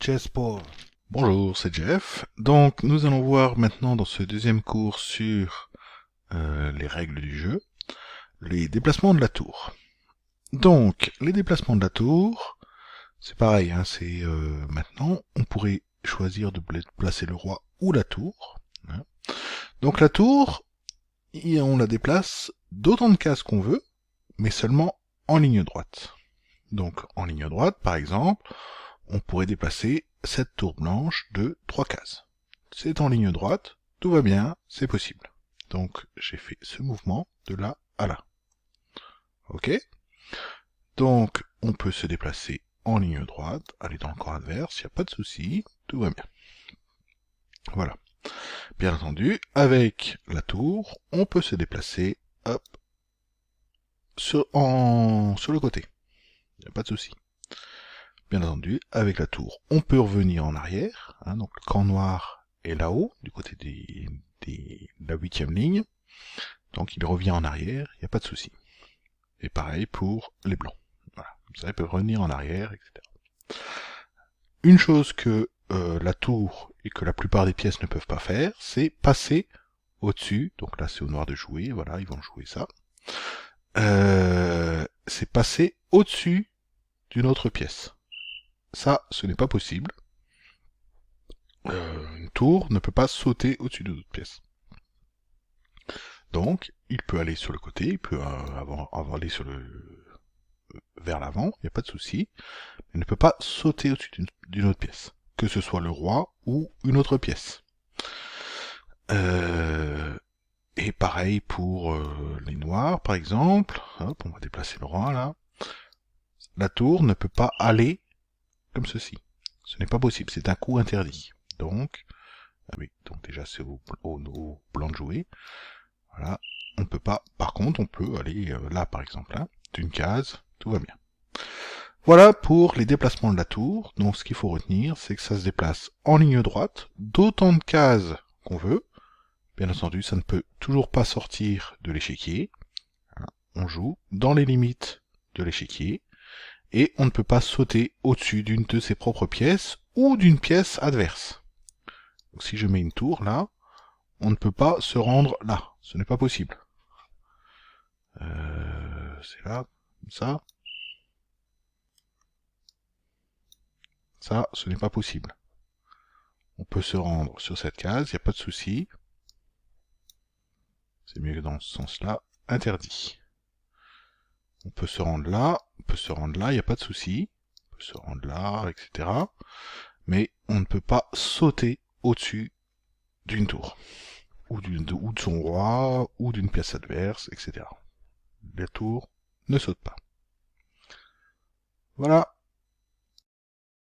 Chesspaw. Bonjour, c'est Jeff. Donc, nous allons voir maintenant dans ce deuxième cours sur les règles du jeu, les déplacements de la tour. Donc, les déplacements de la tour, c'est pareil, hein, c'est maintenant, on pourrait choisir de placer le roi ou la tour. Hein. Donc la tour, on la déplace d'autant de cases qu'on veut, mais seulement en ligne droite. Donc, en ligne droite, par exemple, on pourrait déplacer cette tour blanche de 3 cases. C'est en ligne droite, tout va bien, c'est possible. Donc j'ai fait ce mouvement de là à là. Ok. Donc on peut se déplacer en ligne droite, aller dans le camp adverse, il n'y a pas de souci, tout va bien. Voilà. Bien entendu, avec la tour, on peut se déplacer, hop, sur le côté. Il n'y a pas de souci. Bien entendu, avec la tour, on peut revenir en arrière. Hein, donc le camp noir est là-haut, du côté de la 8e ligne. Donc il revient en arrière, il n'y a pas de souci. Et pareil pour les blancs. Voilà. Ça peut revenir en arrière, etc. Une chose que la tour et que la plupart des pièces ne peuvent pas faire, c'est passer au-dessus. Donc là c'est au noir de jouer, voilà, ils vont jouer ça. C'est passer au-dessus d'une autre pièce. Ça, ce n'est pas possible. Une tour ne peut pas sauter au-dessus d'une autre pièce. Donc, il peut aller sur le côté, il peut aller vers l'avant, il n'y a pas de souci. Il ne peut pas sauter au-dessus d'une autre pièce, que ce soit le roi ou une autre pièce. Et pareil pour les noirs, par exemple. Hop, on va déplacer le roi là. La tour ne peut pas aller comme ceci. Ce n'est pas possible, c'est un coup interdit. Donc, oui, donc déjà c'est au blanc de jouer. Voilà, on peut pas. Par contre, on peut aller là, par exemple, là, d'une case, tout va bien. Voilà pour les déplacements de la tour. Donc, ce qu'il faut retenir, c'est que ça se déplace en ligne droite, d'autant de cases qu'on veut. Bien entendu, ça ne peut toujours pas sortir de l'échiquier. On joue dans les limites de l'échiquier. Et on ne peut pas sauter au-dessus d'une de ses propres pièces ou d'une pièce adverse. Donc, si je mets une tour là, on ne peut pas se rendre là. Ce n'est pas possible. C'est là, comme ça. Ça, ce n'est pas possible. On peut se rendre sur cette case, il n'y a pas de souci. C'est mieux que dans ce sens-là. Interdit. On peut se rendre là, on peut se rendre là, il n'y a pas de souci. On peut se rendre là, etc. Mais on ne peut pas sauter au-dessus d'une tour. Ou de son roi, ou d'une pièce adverse, etc. La tour ne saute pas. Voilà.